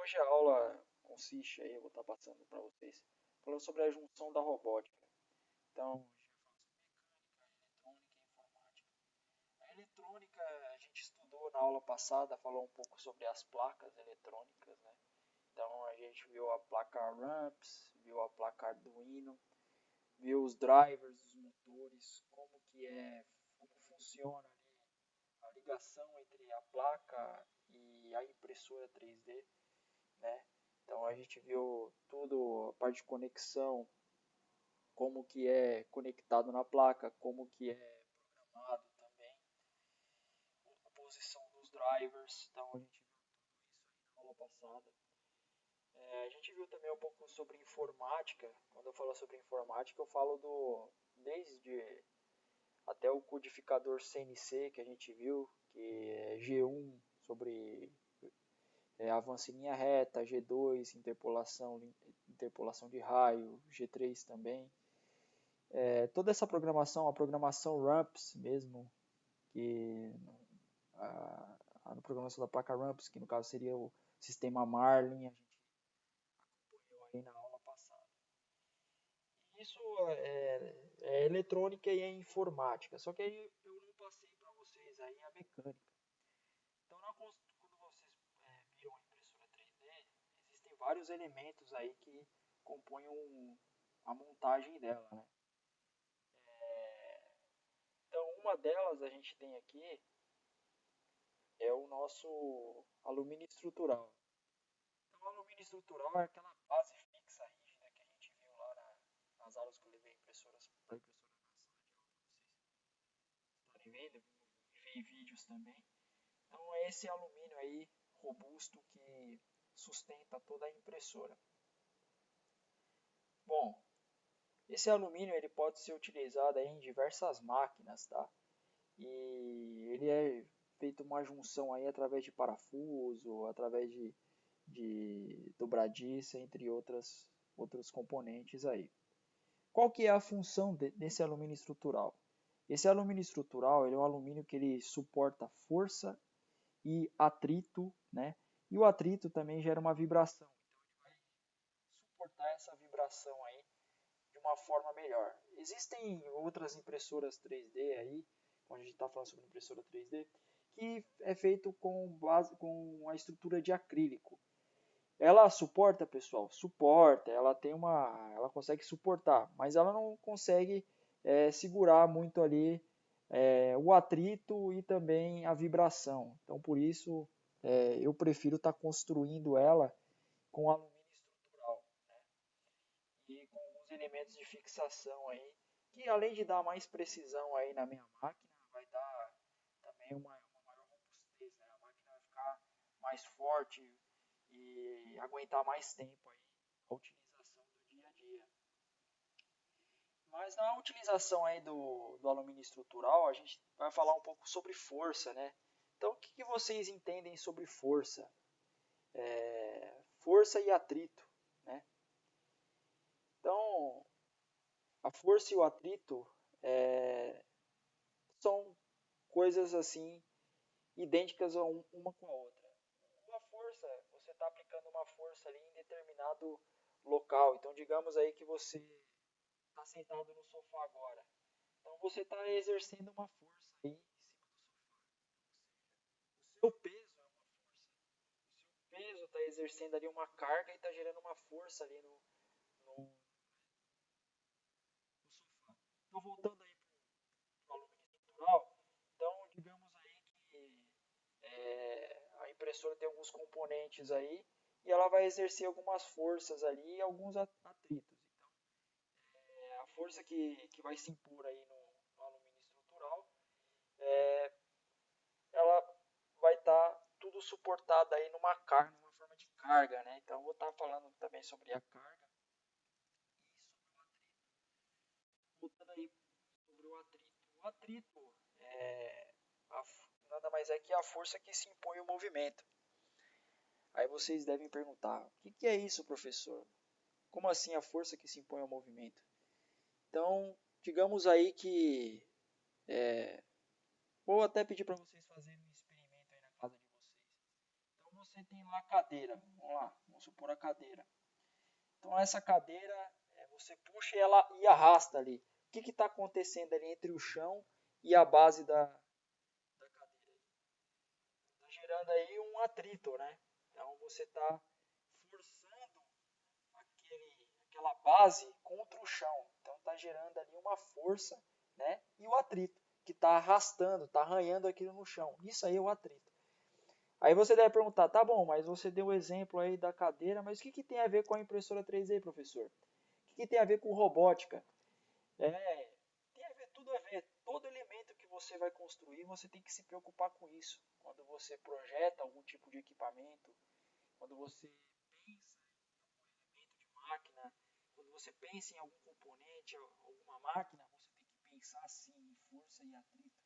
Hoje a aula consiste aí, eu vou estar passando para vocês, falando sobre a junção da robótica. Então, a eletrônica a gente estudou na aula passada, falou um pouco sobre as placas eletrônicas, né? Então a gente viu a placa Ramps, viu a placa Arduino, viu os drivers dos motores, como funciona ali a ligação entre a placa e a impressora 3D, né? Então a gente viu tudo, a parte de conexão, como que é conectado na placa, como que é programado também, a posição dos drivers. Então a gente viu tudo isso aí na aula passada. A gente viu também um pouco sobre informática. Quando eu falo sobre informática, eu falo desde até o codificador CNC que a gente viu, que é G1 sobre avanço em linha reta, G2, interpolação de raio, G3 também. Toda essa programação, a programação RAMPS mesmo, que a programação da placa RAMPS, que no caso seria o sistema Marlin, a gente acompanhou aí na aula passada. Isso é eletrônica e é informática, só que aí eu não passei para vocês aí a mecânica. Então, quando vocês viram a impressora 3D, existem vários elementos aí que compõem a montagem dela, né? Então, uma delas a gente tem aqui é o nosso alumínio estrutural. Então, o alumínio estrutural é aquela base fixa rígida que a gente viu lá nas aulas que eu levei para impressora na sala de aula, para vocês estarem vendo, vi vídeos também. Então, é esse alumínio aí robusto que sustenta toda a impressora. Bom, esse alumínio ele pode ser utilizado aí em diversas máquinas, tá? E ele é feito uma junção aí através de parafuso, através de dobradiça, entre outros componentes aí. Qual que é a função desse alumínio estrutural? Esse alumínio estrutural ele é um alumínio que ele suporta força e atrito, né? E o atrito também gera uma vibração. Então ele vai suportar essa vibração aí de uma forma melhor. Existem outras impressoras 3D aí, quando a gente está falando sobre impressora 3D, que é feito com a estrutura de acrílico. Ela suporta, pessoal? Suporta. Ela consegue suportar, mas ela não consegue segurar muito ali o atrito e também a vibração. Então, por isso, eu prefiro estar construindo ela com alumínio estrutural, né? E com alguns elementos de fixação aí, que além de dar mais precisão aí na minha máquina, vai dar também uma maior robustez, né? A máquina vai ficar mais forte e aguentar mais tempo aí a utilização do dia a dia. Mas na utilização aí do alumínio estrutural, a gente vai falar um pouco sobre força, né? Então, o que vocês entendem sobre força? Força e atrito, né? Então, a força e o atrito são coisas assim idênticas uma com a outra. Uma força, você está aplicando uma força ali em determinado local. Então, digamos aí que você está sentado no sofá agora. Então, você está exercendo uma força aí em cima do sofá. O seu peso é uma força. O seu peso está exercendo ali uma carga e está gerando uma força ali no sofá. Então, voltando aí para o alumínio estrutural, então, digamos aí que a impressora tem alguns componentes aí e ela vai exercer algumas forças ali e alguns atritos. Então, a força que vai se impor aí no alumínio estrutural, ela vai estar tudo suportado aí numa carga, numa forma de carga, né? Então, eu vou estar falando também sobre a carga e sobre o atrito. Voltando aí sobre o atrito. O atrito nada mais é que a força que se impõe ao movimento. Aí vocês devem perguntar: o que é isso, professor? Como assim a força que se impõe ao movimento? Então, digamos aí que vou até pedir para vocês fazerem um experimento aí na casa de vocês. Então, você tem lá a cadeira. Vamos lá, vamos supor a cadeira. Então essa cadeira, você puxa ela e arrasta ali. O que está acontecendo ali entre o chão e a base da cadeira? Está gerando aí um atrito, né? Então você está forçando aquela base contra o chão. Então está gerando ali uma força, né? E o atrito, que está arrastando, está arranhando aquilo no chão. Isso aí é o atrito. Aí você deve perguntar, tá bom, mas você deu o exemplo aí da cadeira, mas o que tem a ver com a impressora 3D, professor? O que tem a ver com robótica? Tem a ver, tudo a ver. Todo elemento que você vai construir, você tem que se preocupar com isso. Quando você projeta algum tipo de equipamento, quando você pensa em elemento de máquina, quando você pensa em algum componente, alguma máquina, você tem que pensar sim em força e atrito,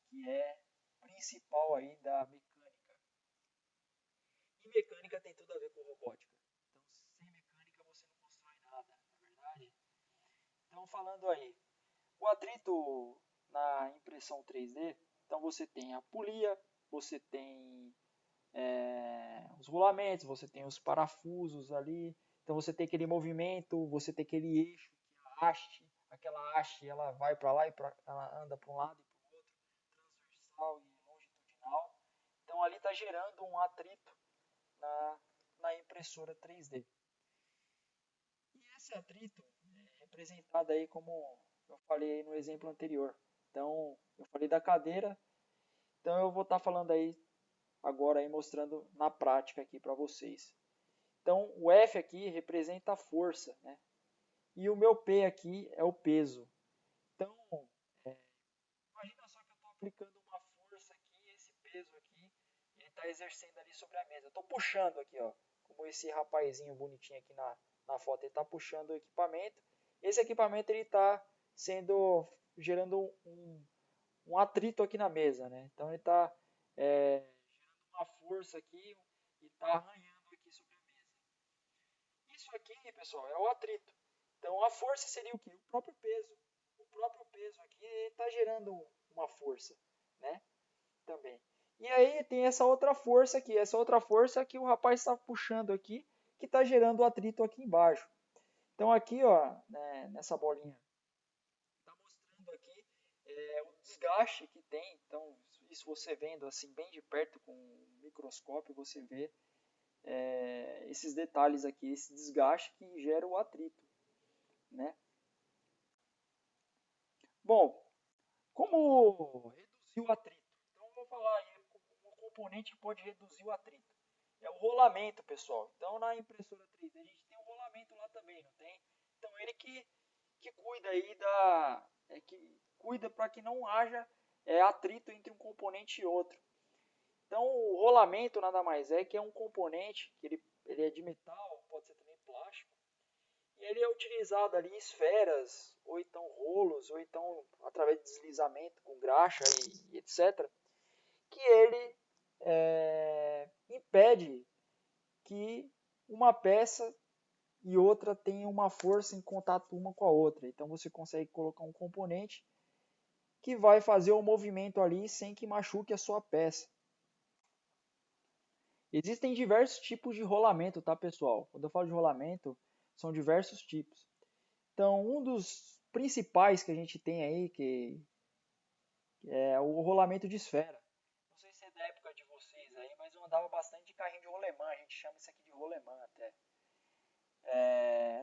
que é principal aí da mecânica. E mecânica tem tudo a ver com robótica. Então, sem mecânica você não constrói nada, não é verdade? Então, falando aí, o atrito na impressão 3D, então você tem a polia, você tem os rolamentos, você tem os parafusos ali, então você tem aquele movimento, você tem aquele eixo, que é a haste, aquela haste ela vai para lá e ela anda para um lado e para o outro, transversal e longitudinal. Então ali está gerando um atrito na impressora 3D. E esse atrito é representado aí como eu falei no exemplo anterior. Então, eu falei da cadeira, então eu vou estar falando aí agora aí mostrando na prática aqui para vocês. Então, o F aqui representa a força, né? E o meu P aqui é o peso. Então, imagina só que eu estou aplicando uma força aqui, esse peso aqui, ele está exercendo ali sobre a mesa. Eu estou puxando aqui, ó, como esse rapazinho bonitinho aqui na foto, ele está puxando o equipamento. Esse equipamento ele está gerando um atrito aqui na mesa, né? Então ele está gerando uma força aqui e está arranhando aqui sobre a mesa. Isso aqui, pessoal, é o atrito. Então a força seria o quê? O próprio peso. O próprio peso aqui está gerando uma força, né? Também. E aí tem essa outra força aqui, essa outra força que o rapaz está puxando aqui, que está gerando o atrito aqui embaixo. Então aqui, ó, né, nessa bolinha, está mostrando aqui o desgaste que tem. Então isso você vendo assim bem de perto com um microscópio, você vê esses detalhes aqui, esse desgaste que gera o atrito, né? Bom, como reduzir o atrito? Então vou falar aí um componente que pode reduzir o atrito. É o rolamento, pessoal. Então na impressora 3D a gente tem um rolamento lá também, não tem? Então ele que cuida aí que cuida para que não haja atrito entre um componente e outro. Então o rolamento nada mais é que é um componente que ele é de metal, pode ser também plástico, e ele é utilizado ali em esferas, ou então rolos, ou então através de deslizamento com graxa e etc., que ele impede que uma peça e outra tenham uma força em contato uma com a outra. Então você consegue colocar um componente que vai fazer o movimento ali sem que machuque a sua peça. Existem diversos tipos de rolamento, tá, pessoal? Quando eu falo de rolamento, são diversos tipos. Então, um dos principais que a gente tem aí, que é o rolamento de esfera. Não sei se é da época de vocês aí, mas eu andava bastante de carrinho de rolemã. A gente chama isso aqui de rolemã até.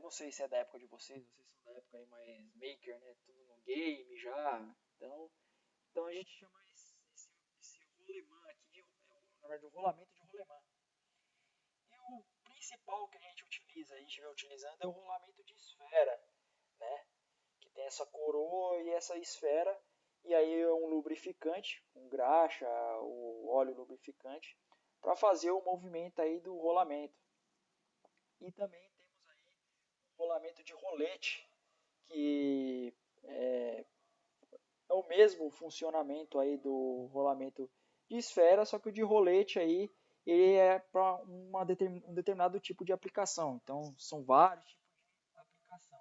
Não sei se é da época de vocês são da época aí mais maker, né? Tudo no game já. Então a gente chama esse rolemã aqui na verdade, o rolamento de rolemã. E o principal que a gente utiliza, a gente estiver utilizando, é o rolamento de esfera, né? Que tem essa coroa e essa esfera, e aí é um lubrificante, um graxa, o óleo lubrificante, para fazer o movimento aí do rolamento. E também temos aí o rolamento de rolete, que é o mesmo funcionamento aí do rolamento de esfera, só que o de rolete aí ele é para um determinado tipo de aplicação. Então são vários tipos de aplicação.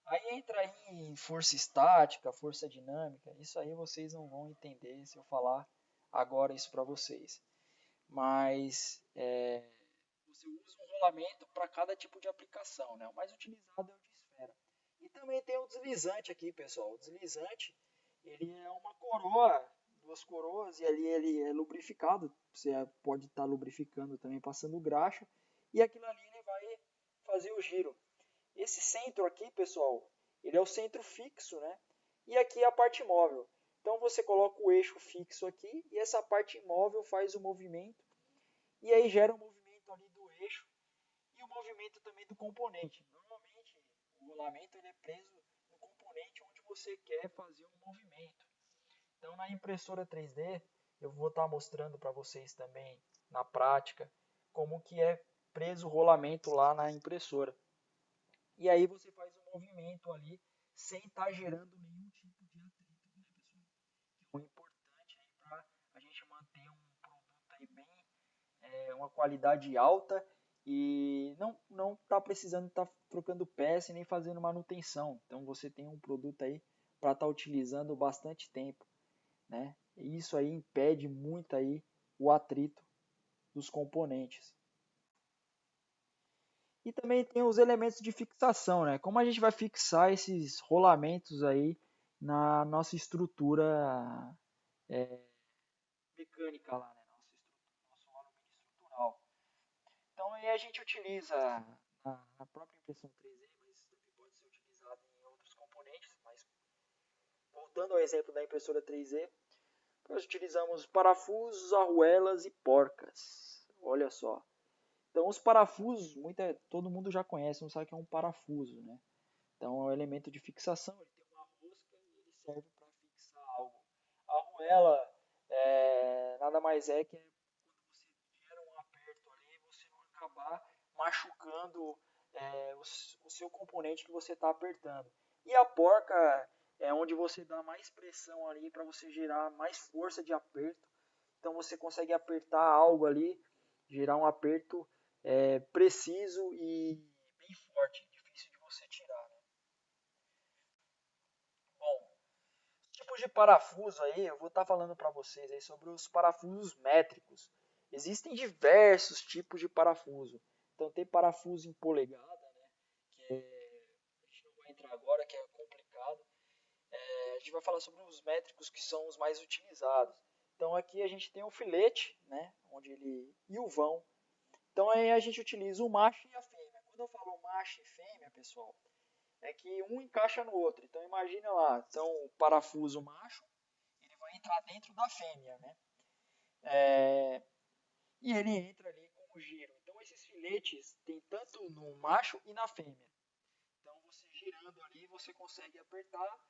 Aí entra aí em força estática, força dinâmica. Isso aí vocês não vão entender se eu falar agora isso para vocês. mas você usa um rolamento para cada tipo de aplicação, né? O mais utilizado é o de esfera. E também tem o deslizante aqui, pessoal. O deslizante, ele é uma coroa, duas coroas, e ali ele é lubrificado. Você pode estar lubrificando também, passando graxa, e aquilo ali ele vai fazer o giro. Esse centro aqui, pessoal, ele é o centro fixo, né? E aqui é a parte móvel. Então você coloca o eixo fixo aqui e essa parte móvel faz o movimento e aí gera o movimento ali do eixo e o movimento também do componente. Normalmente o rolamento ele é preso no componente onde você quer fazer um movimento. Então na impressora 3D eu vou estar mostrando para vocês também na prática como que é preso o rolamento lá na impressora. E aí você faz um movimento ali sem estar gerando nenhum tipo de atrito, né, pessoal? Que é o importante aí para a gente manter um produto aí bem, uma qualidade alta e não tá precisando estar trocando peça e nem fazendo manutenção. Então você tem um produto aí para estar utilizando bastante tempo, né? E isso aí impede muito aí o atrito dos componentes. E também tem os elementos de fixação, né? Como a gente vai fixar esses rolamentos aí na nossa estrutura mecânica lá, né? Nosso alumínio estrutural. Então aí a gente utiliza na própria impressão 3D, mas também pode ser utilizado em outros componentes. Mas voltando ao exemplo da impressora 3D, nós utilizamos parafusos, arruelas e porcas. Olha só. Então os parafusos, todo mundo já conhece, não sabe o que é um parafuso, né? Então é um elemento de fixação, ele tem uma rosca e ele serve para fixar algo. A arruela nada mais é que quando você gera um aperto ali, você não acabar machucando o seu componente que você está apertando. E a porca é onde você dá mais pressão ali para você gerar mais força de aperto. Então você consegue apertar algo ali, gerar um aperto preciso e bem forte, difícil de você tirar, né? Bom, tipos de parafuso aí, eu vou estar falando para vocês aí sobre os parafusos métricos. Existem diversos tipos de parafuso. Então tem parafuso em polegada, né, que a gente não vai entrar agora, que é complicado. A gente vai falar sobre os métricos que são os mais utilizados. Então aqui a gente tem o filete, né, onde ele e o vão. Então aí a gente utiliza o macho e a fêmea. Quando eu falo macho e fêmea, pessoal, é que um encaixa no outro. Então imagina lá, então o parafuso macho, ele vai entrar dentro da fêmea, né? E ele entra ali com o giro. Então esses filetes tem tanto no macho e na fêmea. Então você girando ali, você consegue apertar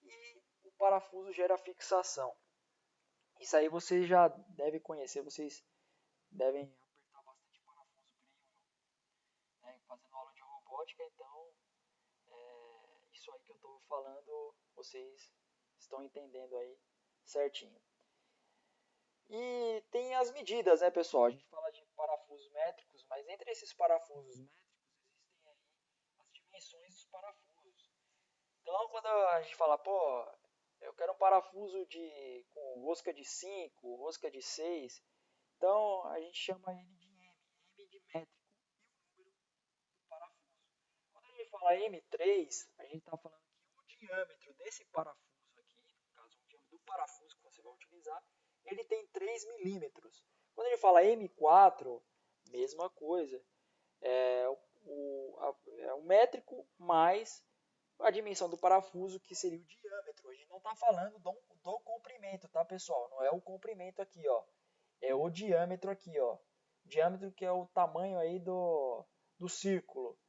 e o parafuso gera fixação. Isso aí você já deve conhecer, vocês devem apertar bastante parafuso, creio eu, né? Fazendo aula de robótica, então isso aí que eu estou falando, vocês estão entendendo aí certinho. E tem as medidas, né, pessoal? A gente fala de parafusos métricos, mas entre esses parafusos métricos existem aí as dimensões dos parafusos. Então, quando a gente fala, pô, eu quero um parafuso com rosca de 5, rosca de 6, então a gente chama ele de M, M de métrico e o número do parafuso. Quando a gente fala M3, a gente está falando que o diâmetro desse parafuso aqui, no caso o diâmetro do parafuso que você vai utilizar, ele tem 3 milímetros. Quando a gente fala M4, mesma coisa. É o métrico mais a dimensão do parafuso, que seria o diâmetro. A gente não está falando do comprimento, tá, pessoal? Não é o comprimento aqui, ó. É o diâmetro aqui, ó. Diâmetro que é o tamanho aí do círculo,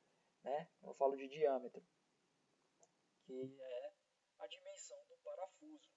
né? Eu falo de diâmetro, que é a dimensão do parafuso.